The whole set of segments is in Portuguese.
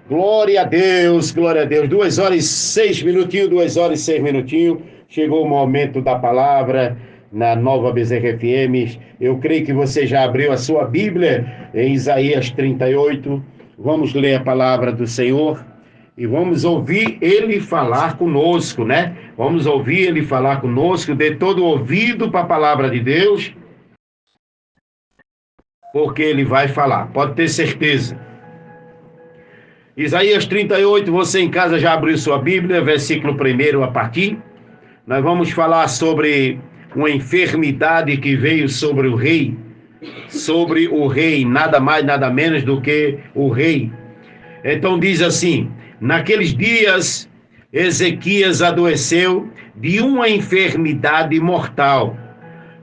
Glória a Deus, glória a Deus. 2 horas e 6 minutinhos, 2 horas e 6 minutinhos. Chegou o momento da palavra na Nova Bezerra FM. Eu creio que você já abriu a sua Bíblia em Isaías 38. Vamos ler a palavra do Senhor e vamos ouvir Ele falar conosco, né? Vamos ouvir Ele falar conosco, dê todo o ouvido para a palavra de Deus, porque Ele vai falar, pode ter certeza. Isaías 38, você em casa já abriu sua Bíblia, versículo 1 a partir. Nós vamos falar sobre uma enfermidade que veio sobre o rei, nada mais, nada menos do que o rei. Então diz assim: naqueles dias, Ezequias adoeceu de uma enfermidade mortal,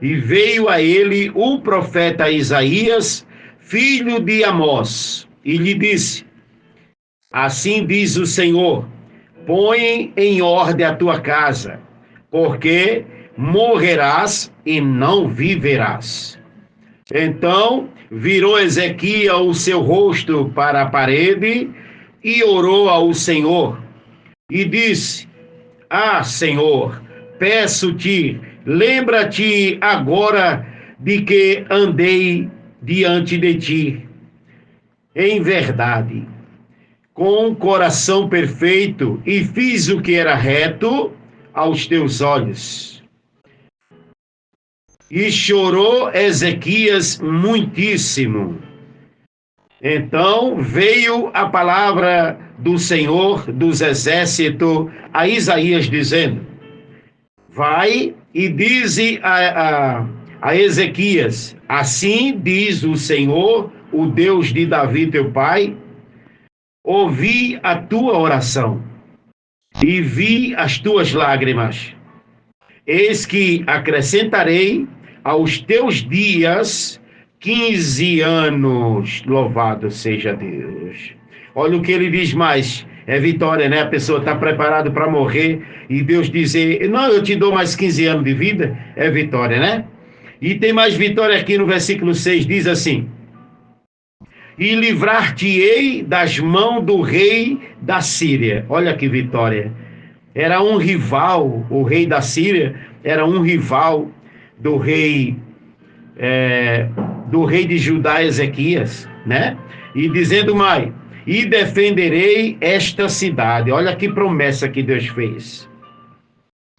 e veio a ele o profeta Isaías, filho de Amós, e lhe disse: assim diz o Senhor, põe em ordem a tua casa, porque morrerás e não viverás. Então virou Ezequias o seu rosto para a parede e orou ao Senhor e disse: ah, Senhor, peço-te, lembra-te agora de que andei diante de ti em verdade, com um coração perfeito, e fiz o que era reto aos teus olhos. E chorou Ezequias muitíssimo. Então veio a palavra do Senhor dos Exércitos a Isaías, dizendo: vai e dize a Ezequias: assim diz o Senhor, o Deus de Davi teu pai, ouvi a tua oração e vi as tuas lágrimas. Eis que acrescentarei aos teus dias 15 anos. Louvado seja Deus. Olha o que ele diz mais. É vitória, né? A pessoa está preparada para morrer e Deus dizer: não, eu te dou mais 15 anos de vida. É vitória, né? E tem mais vitória aqui no versículo 6, diz assim: e livrar-te-ei das mãos do rei da Síria. Olha que vitória. Era um rival, o rei da Síria era um rival do rei de Judá, Ezequias, né? E dizendo mais: e defenderei esta cidade. Olha que promessa que Deus fez.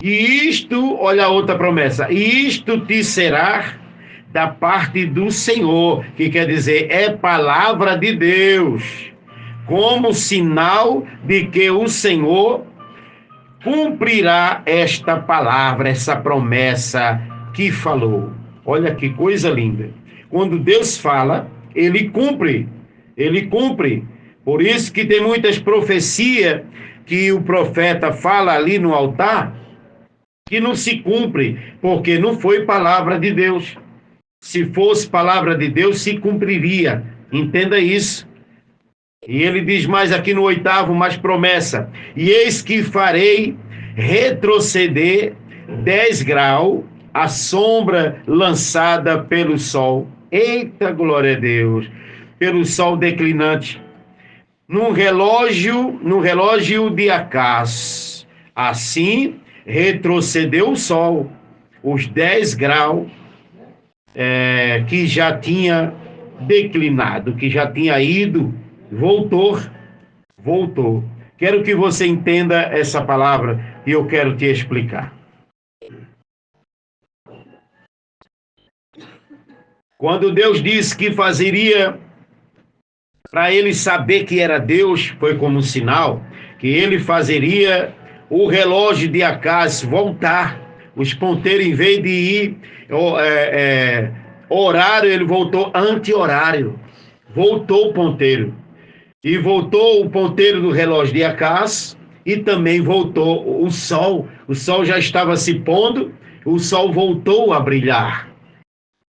E isto, olha a outra promessa: e isto te será da parte do Senhor, que quer dizer, é palavra de Deus, como sinal de que o Senhor cumprirá esta palavra, essa promessa que falou. Olha que coisa linda. Quando Deus fala, ele cumpre. Ele cumpre. Por isso que tem muitas profecias que o profeta fala ali no altar que não se cumpre, porque não foi palavra de Deus. Se fosse palavra de Deus, se cumpriria. Entenda isso. E ele diz mais aqui no 8º, mais promessa: e eis que farei retroceder 10 graus a sombra lançada pelo sol. Eita, glória a Deus! Pelo sol declinante. No relógio de Acás. Assim retrocedeu o sol, os 10 graus que já tinha declinado, que já tinha ido, voltou. Quero que você entenda essa palavra e eu quero te explicar. Quando Deus disse que fazeria, para ele saber que era Deus, foi como um sinal, que ele fazeria o relógio de Acás voltar. Os ponteiros, em vez de ir horário, ele voltou anti-horário. Voltou o ponteiro. E voltou o ponteiro do relógio de Acás e também voltou o sol. O sol já estava se pondo, o sol voltou a brilhar.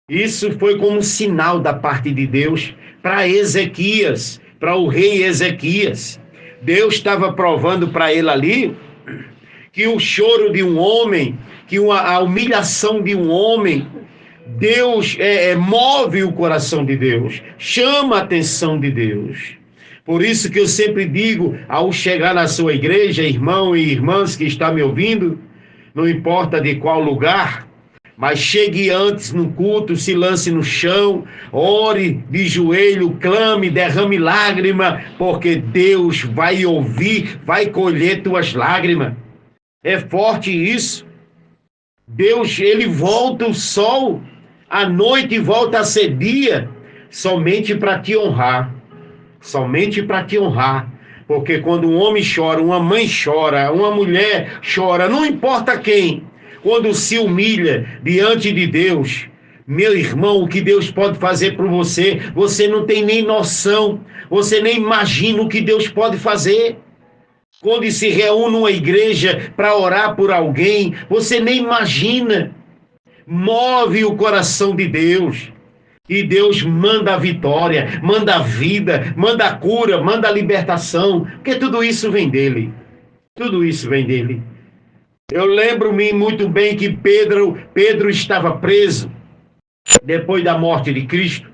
Isso foi como um sinal da parte de Deus para Ezequias, para o rei Ezequias. Deus estava provando para ele ali que o choro de um homem, que a humilhação de um homem, Deus move o coração de Deus, chama a atenção de Deus. Por isso que eu sempre digo, ao chegar na sua igreja, irmão e irmãs que estão me ouvindo, não importa de qual lugar, mas chegue antes no culto, se lance no chão, ore de joelho, clame, derrame lágrima, porque Deus vai ouvir, vai colher tuas lágrimas. É forte isso. Deus, ele volta o sol, a noite volta a ser dia, somente para te honrar. Somente para te honrar. Porque quando um homem chora, uma mãe chora, uma mulher chora, não importa quem, quando se humilha diante de Deus, meu irmão, o que Deus pode fazer por você, você não tem nem noção, você nem imagina o que Deus pode fazer. Quando se reúne uma igreja para orar por alguém, você nem imagina. Move o coração de Deus. E Deus manda a vitória, manda a vida, manda a cura, manda a libertação, porque tudo isso vem dele. Tudo isso vem dele. Eu lembro-me muito bem que Pedro estava preso, depois da morte de Cristo.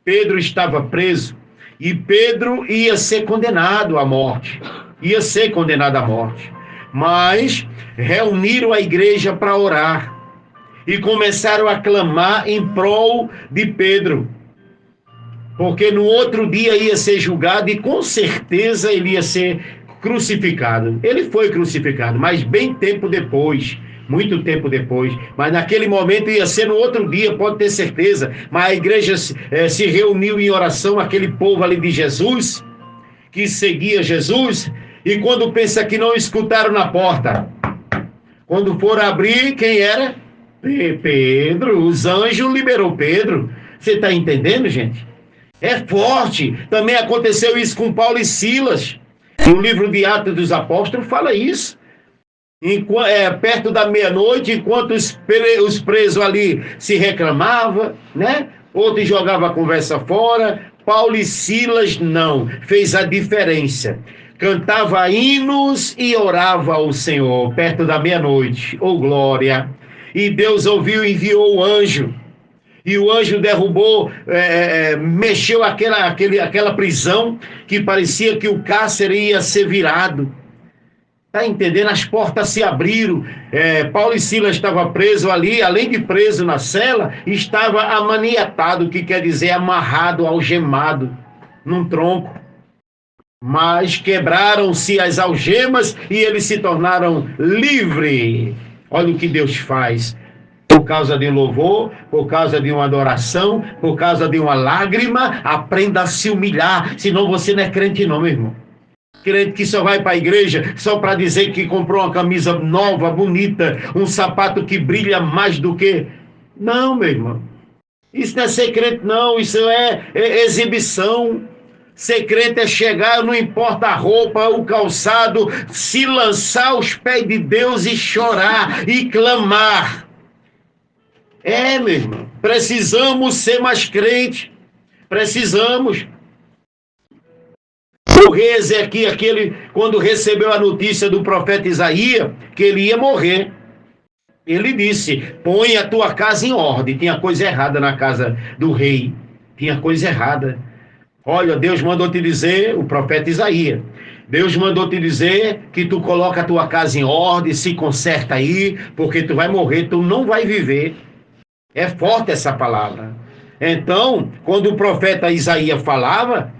Pedro estava preso e Pedro ia ser condenado à morte. Ia ser condenado à morte. Mas reuniram a igreja para orar e começaram a clamar em prol de Pedro. Porque no outro dia ia ser julgado e com certeza ele ia ser crucificado. Ele foi crucificado, mas bem tempo depois, muito tempo depois. Mas naquele momento ia ser no outro dia, pode ter certeza. Mas a igreja se reuniu em oração, aquele povo ali de Jesus, que seguia Jesus, e quando pensa que não escutaram na porta, quando foram abrir, quem era? Pedro. Os anjos liberou Pedro. Você está entendendo, gente? É forte. Também aconteceu isso com Paulo e Silas. No livro de Atos dos Apóstolos fala isso. Perto da meia-noite, enquanto os presos ali se reclamavam, né? Outros jogavam a conversa fora. Paulo e Silas não. Fez a diferença. Cantava hinos e orava ao Senhor perto da meia-noite. Oh, glória! E Deus ouviu e enviou o anjo. E o anjo derrubou, mexeu aquela prisão que parecia que o cárcere ia ser virado. Está entendendo? As portas se abriram. Paulo e Silas estavam presos ali, além de preso na cela, estava amaniatado, que quer dizer amarrado, algemado, num tronco. Mas quebraram-se as algemas e eles se tornaram livres. Olha o que Deus faz. Por causa de um louvor, por causa de uma adoração, por causa de uma lágrima, aprenda a se humilhar. Senão você não é crente não, meu irmão. Crente que só vai para a igreja só para dizer que comprou uma camisa nova, bonita, um sapato que brilha mais do que... Não, meu irmão. Isso não é ser crente não, isso é exibição. Ser crente é chegar, não importa a roupa, o calçado, se lançar aos pés de Deus e chorar e clamar. Meu irmão, precisamos ser mais crentes. Precisamos. O rei Ezequias, quando recebeu a notícia do profeta Isaías, que ele ia morrer, ele disse, põe a tua casa em ordem. Tinha coisa errada na casa do rei. Tinha coisa errada. Olha, Deus mandou te dizer, o profeta Isaías, Deus mandou te dizer que tu coloca a tua casa em ordem, se conserta aí, porque tu vai morrer, tu não vai viver. É forte essa palavra. Então, quando o profeta Isaías falava,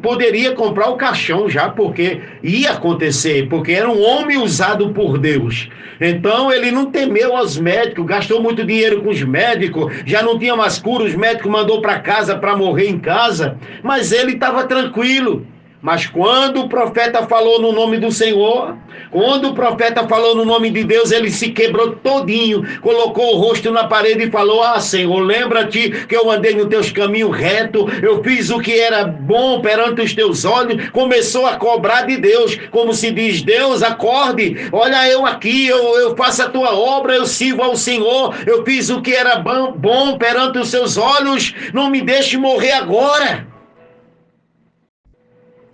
poderia comprar o caixão já, porque ia acontecer, porque era um homem usado por Deus. Então ele não temeu aos médicos, gastou muito dinheiro com os médicos, já não tinha mais cura, os médicos mandou para casa para morrer em casa, mas ele estava tranquilo. Mas quando o profeta falou no nome do Senhor, quando o profeta falou no nome de Deus, ele se quebrou todinho, colocou o rosto na parede e falou, Senhor, lembra-te que eu andei nos teus caminhos reto, eu fiz o que era bom perante os teus olhos, começou a cobrar de Deus, como se diz, Deus, acorde, olha eu aqui, eu faço a tua obra, eu sirvo ao Senhor, eu fiz o que era bom perante os seus olhos, não me deixe morrer agora.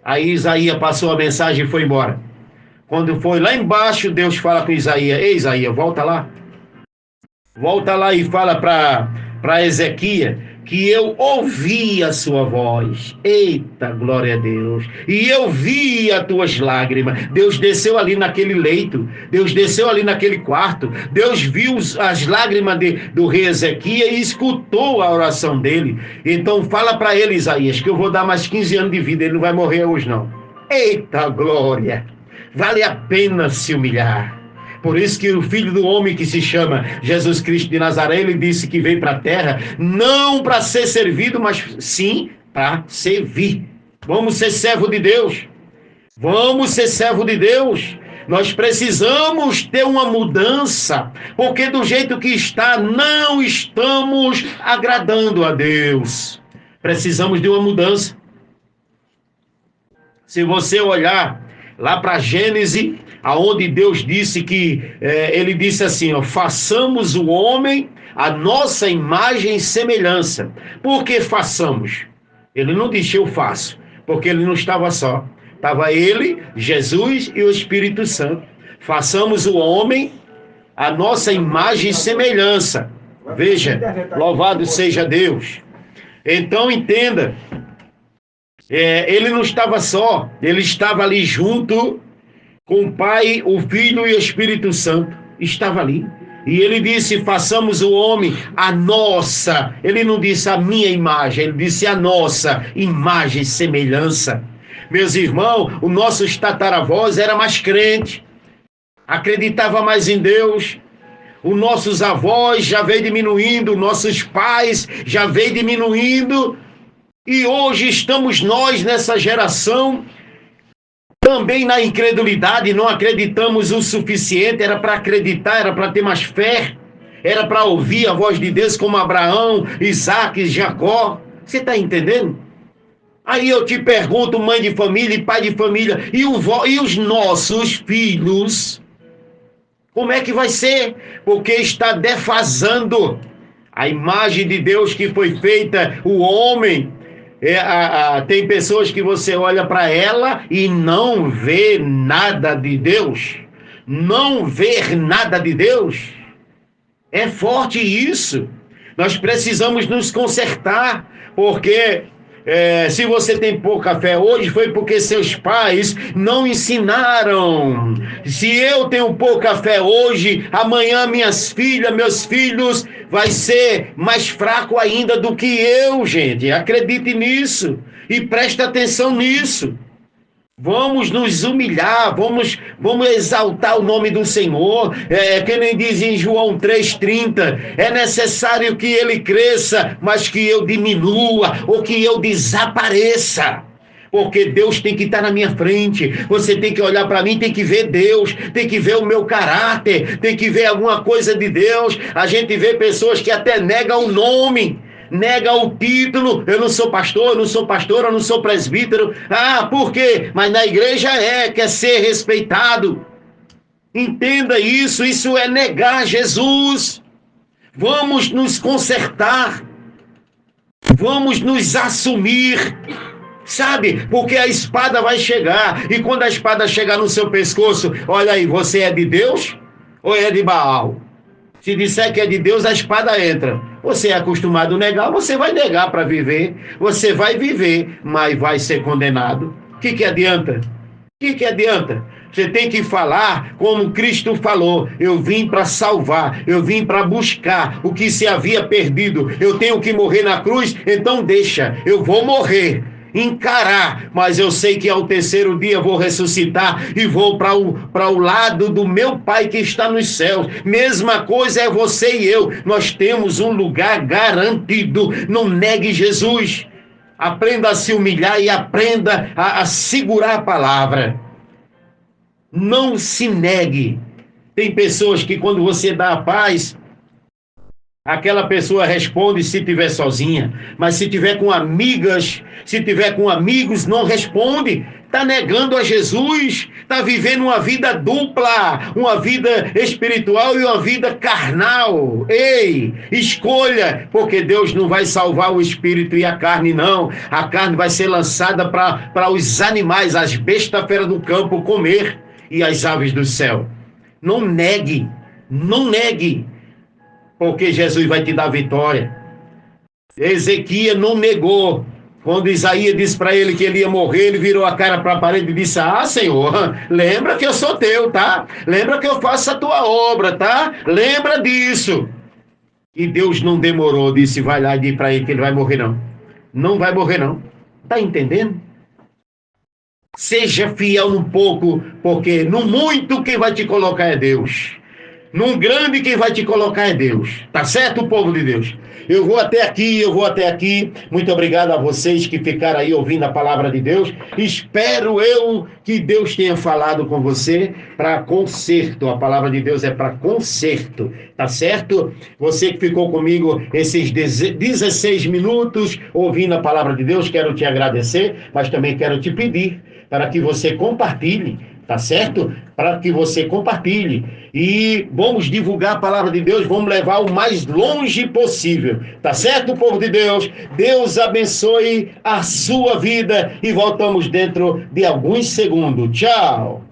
Aí Isaías passou a mensagem e foi embora. Quando foi lá embaixo, Deus fala com Isaías, ei Isaías, volta lá. Volta lá e fala para Ezequias que eu ouvi a sua voz. Eita, glória a Deus. E eu vi as tuas lágrimas. Deus desceu ali naquele leito. Deus desceu ali naquele quarto. Deus viu as lágrimas do rei Ezequias e escutou a oração dele. Então fala para ele, Isaías, que eu vou dar mais 15 anos de vida. Ele não vai morrer hoje, não. Eita, glória. Vale a pena se humilhar. Por isso que o Filho do Homem, que se chama Jesus Cristo de Nazaré, ele disse que veio para a terra não para ser servido, mas sim para servir. Vamos ser servo de Deus. Vamos ser servo de Deus. Nós precisamos ter uma mudança, porque do jeito que está, não estamos agradando a Deus. Precisamos de uma mudança. Se você olhar lá para Gênesis, aonde Deus disse que, ele disse assim, ó, façamos o homem a nossa imagem e semelhança. Por que façamos? Ele não disse eu faço, porque ele não estava só. Estava ele, Jesus e o Espírito Santo. Façamos o homem a nossa imagem e semelhança. Veja, louvado seja Deus. Então entenda, ele não estava só, ele estava ali junto com o Pai, o Filho e o Espírito Santo. Estava ali. E ele disse, façamos o homem a nossa. Ele não disse a minha imagem, ele disse a nossa imagem e semelhança. Meus irmãos, os nossos tataravós era mais crente, acreditava mais em Deus. Os nossos avós já veio diminuindo, nossos pais já veio diminuindo. E hoje estamos nós nessa geração também na incredulidade, não acreditamos o suficiente. Era para acreditar, era para ter mais fé, era para ouvir a voz de Deus como Abraão, Isaac, Jacó. Você está entendendo? Aí eu te pergunto, mãe de família e pai de família, e os nossos filhos, como é que vai ser? Porque está defasando a imagem de Deus que foi feita, o homem. Tem pessoas que você olha para ela e não vê nada de Deus. Não ver nada de Deus. É forte isso. Nós precisamos nos consertar, porque se você tem pouca fé hoje, foi porque seus pais não ensinaram. Se eu tenho pouca fé hoje, amanhã minhas filhas, meus filhos, vai ser mais fraco ainda do que eu, gente. Acredite nisso e preste atenção nisso. Vamos nos humilhar, vamos exaltar o nome do Senhor. Que nem diz em João 3,30, é necessário que ele cresça, mas que eu diminua, ou que eu desapareça. Porque Deus tem que estar na minha frente. Você tem que olhar para mim, tem que ver Deus, tem que ver o meu caráter, tem que ver alguma coisa de Deus. A gente vê pessoas que até negam o nome, nega o título. Eu não sou pastor, eu não sou pastor, eu não sou presbítero. Ah, por quê? Mas na igreja quer ser respeitado. Entenda isso, isso é negar Jesus. Vamos nos consertar. Vamos nos assumir. Sabe? Porque a espada vai chegar. E quando a espada chegar no seu pescoço, olha aí, você é de Deus ou é de Baal? Se disser que é de Deus, a espada entra. Você é acostumado a negar, você vai negar para viver. Você vai viver, mas vai ser condenado. O que adianta? O que adianta? Você tem que falar como Cristo falou. Eu vim para salvar, eu vim para buscar o que se havia perdido. Eu tenho que morrer na cruz, então deixa, eu vou morrer. Encarar, mas eu sei que ao terceiro dia vou ressuscitar e vou para o lado do meu Pai que está nos céus. Mesma coisa é você e eu, nós temos um lugar garantido. Não negue Jesus, aprenda a se humilhar e aprenda a segurar a palavra. Não se negue. Tem pessoas que quando você dá a paz, aquela pessoa responde se estiver sozinha, mas se estiver com amigas, se estiver com amigos, não responde. Está negando a Jesus, está vivendo uma vida dupla, uma vida espiritual e uma vida carnal. Ei, escolha, porque Deus não vai salvar o espírito e a carne, não. A carne vai ser lançada para os animais, as bestas feras do campo comer e as aves do céu. Não negue, não negue. Porque Jesus vai te dar vitória. Ezequias não negou. Quando Isaías disse para ele que ele ia morrer, ele virou a cara para a parede e disse: Ah, Senhor, lembra que eu sou teu, tá? Lembra que eu faço a tua obra, tá? Lembra disso. E Deus não demorou, disse: Vai lá e diz para ele que ele vai morrer, não. Não vai morrer, não. Tá entendendo? Seja fiel no pouco, porque no muito quem vai te colocar é Deus. Num grande quem vai te colocar é Deus. Tá certo, povo de Deus? Eu vou até aqui, eu vou até aqui. Muito obrigado a vocês que ficaram aí ouvindo a palavra de Deus. Espero eu que Deus tenha falado com você para conserto. A palavra de Deus é para conserto. Tá certo? Você que ficou comigo esses 16 minutos ouvindo a palavra de Deus, quero te agradecer, mas também quero te pedir para que você compartilhe, tá certo? Para que você compartilhe. E vamos divulgar a palavra de Deus, vamos levar o mais longe possível. Tá certo, povo de Deus? Deus abençoe a sua vida e voltamos dentro de alguns segundos. Tchau!